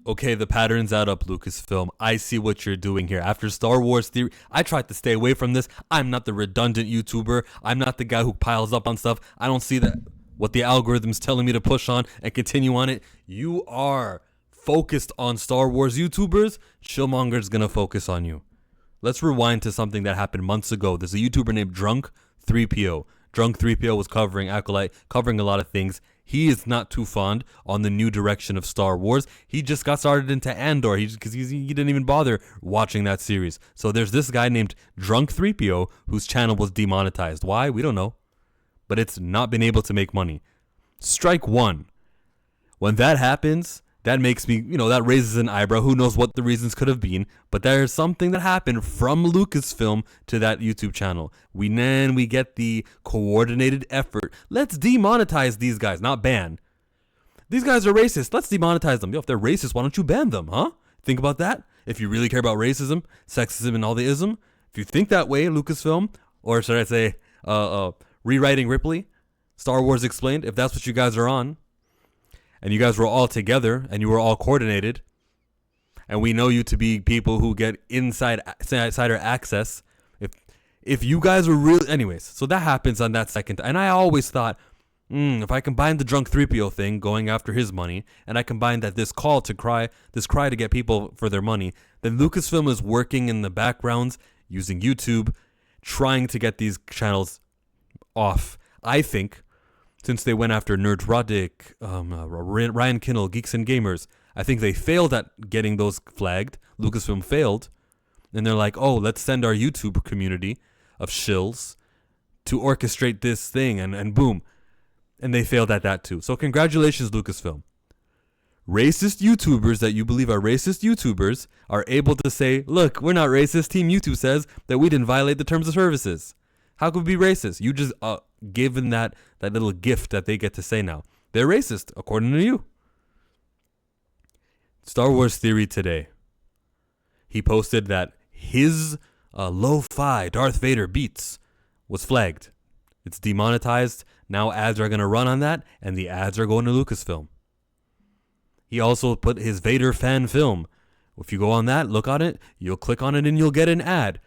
Okay, the pattern's out up, Lucasfilm. I see what you're doing here. After Star Wars Theory, I tried to stay away from this. I'm not the redundant YouTuber. I'm not the guy who piles up on stuff. I don't see that what the algorithm's telling me to push on and continue on it. You are focused on Star Wars YouTubers. Chillmonger's gonna focus on you. Let's rewind to something that happened months ago. There's a YouTuber named Drunk 3PO. Drunk 3PO was covering Acolyte, covering a lot of things. He is not too fond on the new direction of Star Wars. He just got started into Andor because he didn't even bother watching that series. So there's this guy named Drunk 3PO whose channel was demonetized. Why? We don't know. But it's not been able to make money. Strike one. When that happens, that makes me, that raises an eyebrow. Who knows what the reasons could have been. But there's something that happened from Lucasfilm to that YouTube channel. We get the coordinated effort. Let's demonetize these guys, not ban. These guys are racist. Let's demonetize them. Yo, if they're racist, why don't you ban them, huh? Think about that. If you really care about racism, sexism, and all the ism, if you think that way, Lucasfilm, or should I say, rewriting Ripley, Star Wars Explained, if that's what you guys are on, and you guys were all together and you were all coordinated, and we know you to be people who get insider access. If you guys were really, anyways, so that happens on that second. And I always thought, if I combine the Drunk 3PO thing, going after his money, and I combine that this cry to get people for their money, then Lucasfilm is working in the backgrounds using YouTube, trying to get these channels off. I think, since they went after Nerdrotic, Ryan Kinnell, Geeks and Gamers, I think they failed at getting those flagged. Lucasfilm failed. And they're like, oh, let's send our YouTube community of shills to orchestrate this thing. And boom. And they failed at that too. So congratulations, Lucasfilm. Racist YouTubers that you believe are racist YouTubers are able to say, look, we're not racist. Team YouTube says that we didn't violate the terms of services. How could we be racist? You just given that little gift that they get to say now. They're racist, according to you. Star Wars Theory today. He posted that his lo-fi Darth Vader beats was flagged. It's demonetized. Now ads are going to run on that, and the ads are going to Lucasfilm. He also put his Vader fan film. If you go on that, look on it, you'll click on it and you'll get an ad.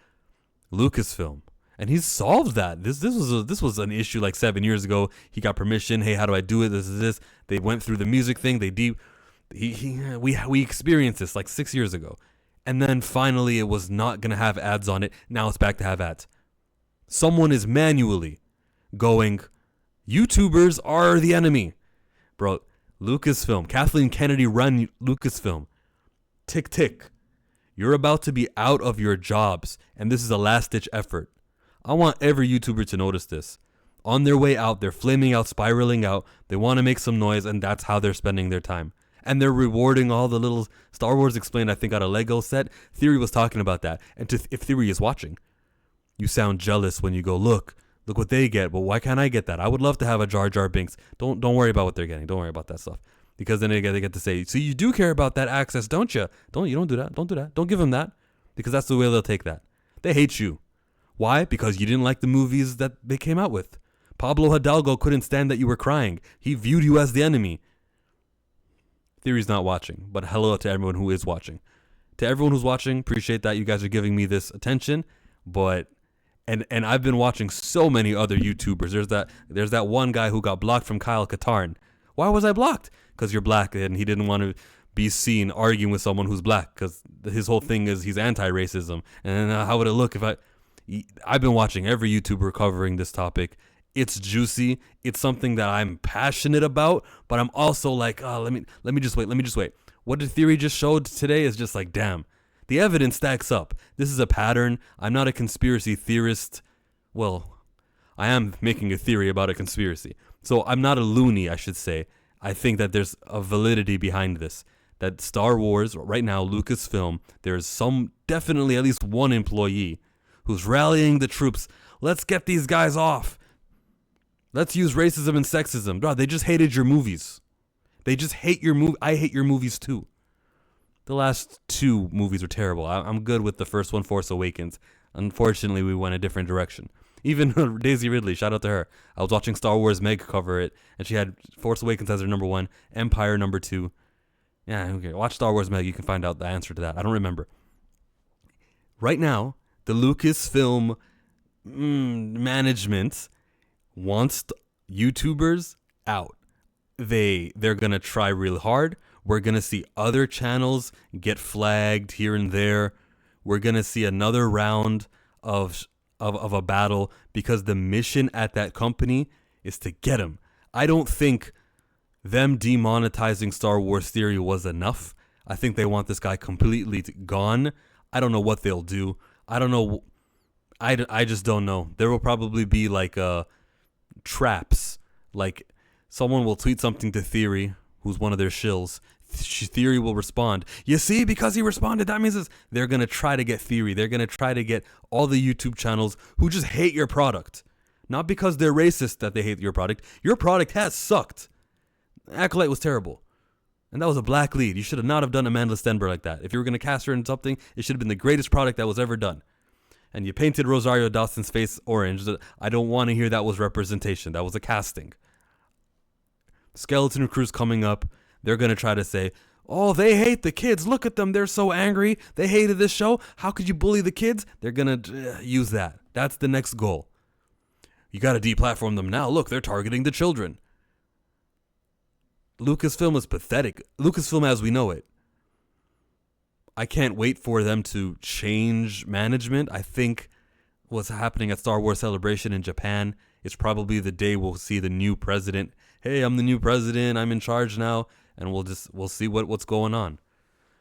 Lucasfilm. And he's solved that. This was an issue like 7 years ago. He got permission. Hey, how do I do it? This is this. They went through the music thing. We experienced this like 6 years ago. And then finally it was not going to have ads on it. Now it's back to have ads. Someone is manually going, YouTubers are the enemy. Bro, Lucasfilm. Kathleen Kennedy run Lucasfilm. Tick, tick. You're about to be out of your jobs. And this is a last-ditch effort. I want every YouTuber to notice this. On their way out, they're flaming out, spiraling out. They want to make some noise, and that's how they're spending their time. And they're rewarding all the little Star Wars Explained, I think, on a Lego set. Theory was talking about that. And if Theory is watching, you sound jealous when you go, look what they get. But why can't I get that? I would love to have a Jar Jar Binks. Don't worry about what they're getting. Don't worry about that stuff. Because then they get to say, so you do care about that access, don't you? You don't do that. Don't do that. Don't give them that. Because that's the way they'll take that. They hate you. Why? Because you didn't like the movies that they came out with. Pablo Hidalgo couldn't stand that you were crying. He viewed you as the enemy. Theory's not watching, but hello to everyone who is watching. To everyone who's watching, appreciate that you guys are giving me this attention. But and I've been watching so many other YouTubers. There's that one guy who got blocked from Kyle Katarn. Why was I blocked? Because you're black and he didn't want to be seen arguing with someone who's black. Because his whole thing is he's anti-racism. And how would it look if I've been watching every YouTuber covering this topic. It's juicy. It's something that I'm passionate about, but I'm also like, oh, let me just wait. What the Theory just showed today is just like, damn, the evidence stacks up. This is a pattern. I'm not a conspiracy theorist. Well, I am making a theory about a conspiracy. So I'm not a loony, I should say. I think that there's a validity behind this. That Star Wars, right now, Lucasfilm, there's definitely at least one employee who's rallying the troops. Let's get these guys off. Let's use racism and sexism. Bro, they just hated your movies. They just hate your movie. I hate your movies too. The last two movies are terrible. I'm good with the first one, Force Awakens. Unfortunately, we went a different direction. Even Daisy Ridley, shout out to her. I was watching Star Wars Meg cover it, and she had Force Awakens as her number one, Empire number two. Yeah, okay. Watch Star Wars Meg. You can find out the answer to that. I don't remember. Right now, the Lucasfilm management wants YouTubers out. They're gonna try real hard. We're gonna see other channels get flagged here and there. We're gonna see another round of a battle because the mission at that company is to get him. I don't think them demonetizing Star Wars Theory was enough. I think they want this guy completely gone. I don't know what they'll do. I don't know. I just don't know. There will probably be like traps. Like someone will tweet something to Theory, who's one of their shills. Theory will respond. You see, because he responded, that means they're going to try to get Theory. They're going to try to get all the YouTube channels who just hate your product. Not because they're racist that they hate your product. Your product has sucked. Acolyte was terrible. And that was a black lead. You should have not have done Amanda Stenberg like that. If you were going to cast her in something, it should have been the greatest product that was ever done. And you painted Rosario Dawson's face orange. I don't want to hear that was representation. That was a casting. Skeleton Crew's coming up. They're going to try to say, oh, they hate the kids. Look at them. They're so angry. They hated this show. How could you bully the kids? They're going to use that. That's the next goal. You got to deplatform them now. Look, they're targeting the children. Lucasfilm is pathetic. Lucasfilm as we know it. I can't wait for them to change management. I think what's happening at Star Wars Celebration in Japan is probably the day we'll see the new president. Hey, I'm the new president. I'm in charge now. And we'll see what's going on.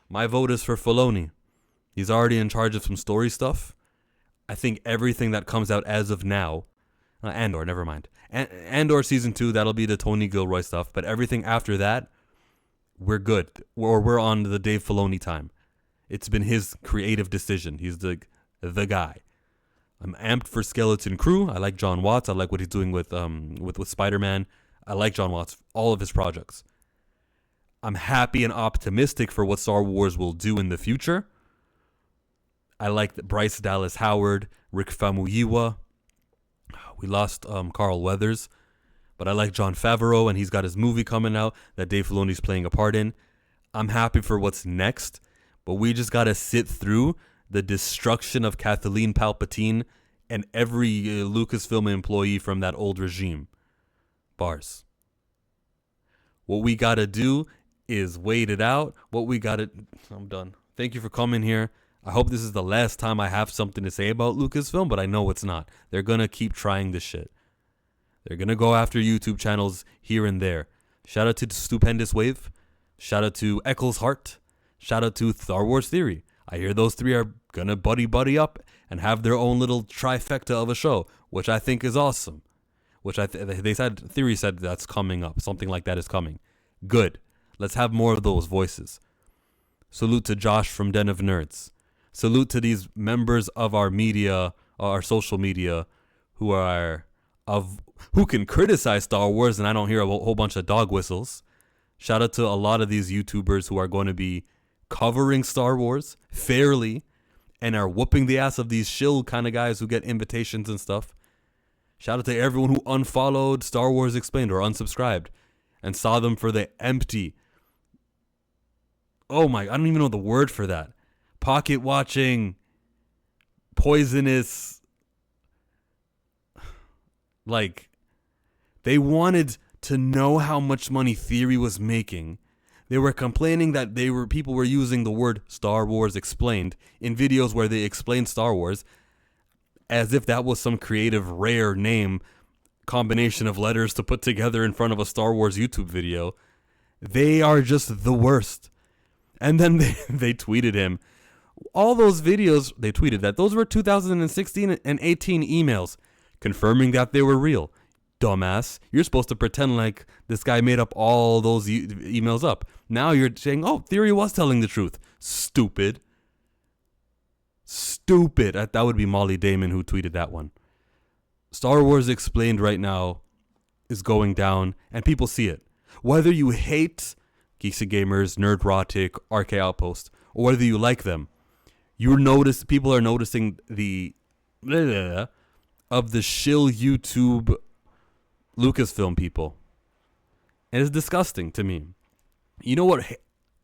My vote is for Filoni. He's already in charge of some story stuff. I think everything that comes out as of now, Andor, never mind. Andor season 2, that'll be the Tony Gilroy stuff. But everything after that, we're good. We're on the Dave Filoni time. It's been his creative decision. He's the guy. I'm amped for Skeleton Crew. I like John Watts. I like what he's doing with Spider-Man. I like John Watts, all of his projects. I'm happy and optimistic for what Star Wars will do in the future. I like that Bryce Dallas Howard, Rick Famuyiwa. We lost Carl Weathers, but I like Jon Favreau, and he's got his movie coming out that Dave Filoni's playing a part in. I'm happy for what's next, but we just got to sit through the destruction of Kathleen Palpatine and every Lucasfilm employee from that old regime. Bars. What we got to do is wait it out. I'm done. Thank you for coming here. I hope this is the last time I have something to say about Lucasfilm, but I know it's not. They're going to keep trying this shit. They're going to go after YouTube channels here and there. Shout out to Stupendous Wave. Shout out to Eccles Heart. Shout out to Star Wars Theory. I hear those three are going to buddy up and have their own little trifecta of a show, which I think is awesome. Which Theory said that's coming up. Something like that is coming. Good. Let's have more of those voices. Salute to Josh from Den of Nerds. Salute to these members of our media, our social media, who can criticize Star Wars, and I don't hear a whole bunch of dog whistles. Shout out to a lot of these YouTubers who are going to be covering Star Wars fairly and are whooping the ass of these shill kind of guys who get invitations and stuff. Shout out to everyone who unfollowed Star Wars Explained or unsubscribed and saw them for the empty. Oh my, I don't even know the word for that. Pocket watching, poisonous. Like, they wanted to know how much money Theory was making. They were complaining that people were using the word Star Wars Explained in videos where they explained Star Wars as if that was some creative, rare name combination of letters to put together in front of a Star Wars YouTube video. They are just the worst. And then they tweeted him. All those videos, they tweeted that those were 2016 and 18 emails confirming that they were real. Dumbass. You're supposed to pretend like this guy made up all those emails up. Now you're saying, oh, Theory was telling the truth. Stupid. That would be Molly Damon who tweeted that one. Star Wars Explained right now is going down, and people see it. Whether you hate Geeks and Gamers, Nerdrotic, RK Outpost, or whether you like them, people are noticing the of the shill YouTube Lucasfilm people. And it's disgusting to me. You know what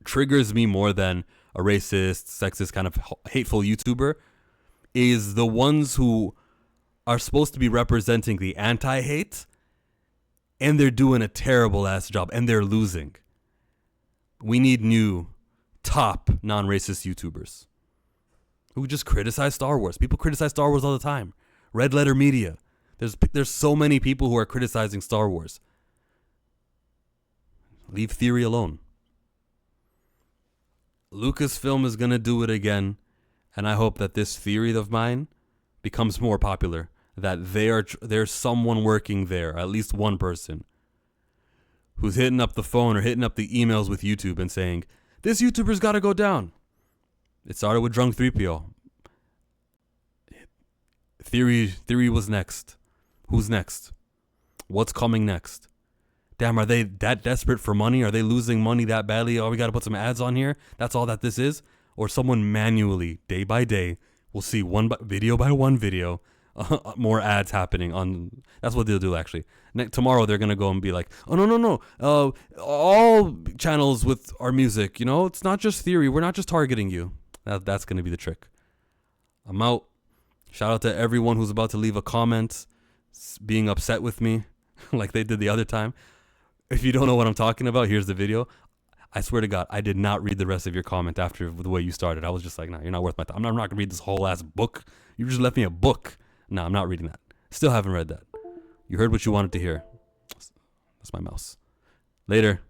triggers me more than a racist, sexist, kind of hateful YouTuber is the ones who are supposed to be representing the anti-hate, and they're doing a terrible ass job, and they're losing. We need new top non-racist YouTubers who just criticize Star Wars. People criticize Star Wars all the time. Red Letter Media. There's so many people who are criticizing Star Wars. Leave theory alone. Lucasfilm is going to do it again, and I hope that this theory of mine becomes more popular, that there's someone working there, at least one person, who's hitting up the phone or hitting up the emails with YouTube and saying, this YouTuber's got to go down. It started with Drunk 3PO. Theory was next. Who's next? What's coming next? Damn, are they that desperate for money? Are they losing money that badly? Oh, we got to put some ads on here? That's all that this is? Or someone manually, day by day, will see video by one video, more ads happening on. That's what they'll do, actually. Tomorrow, they're going to go and be like, oh, no. All channels with our music, it's not just theory. We're not just targeting you. That's going to be the trick. I'm out. Shout out to everyone who's about to leave a comment being upset with me like they did the other time. If you don't know what I'm talking about, here's the video. I swear to God, I did not read the rest of your comment after the way you started. I was just like, nah, you're not worth my time. I'm not going to read this whole ass book. You just left me a book. No, I'm not reading that. Still haven't read that. You heard what you wanted to hear. That's my mouse. Later.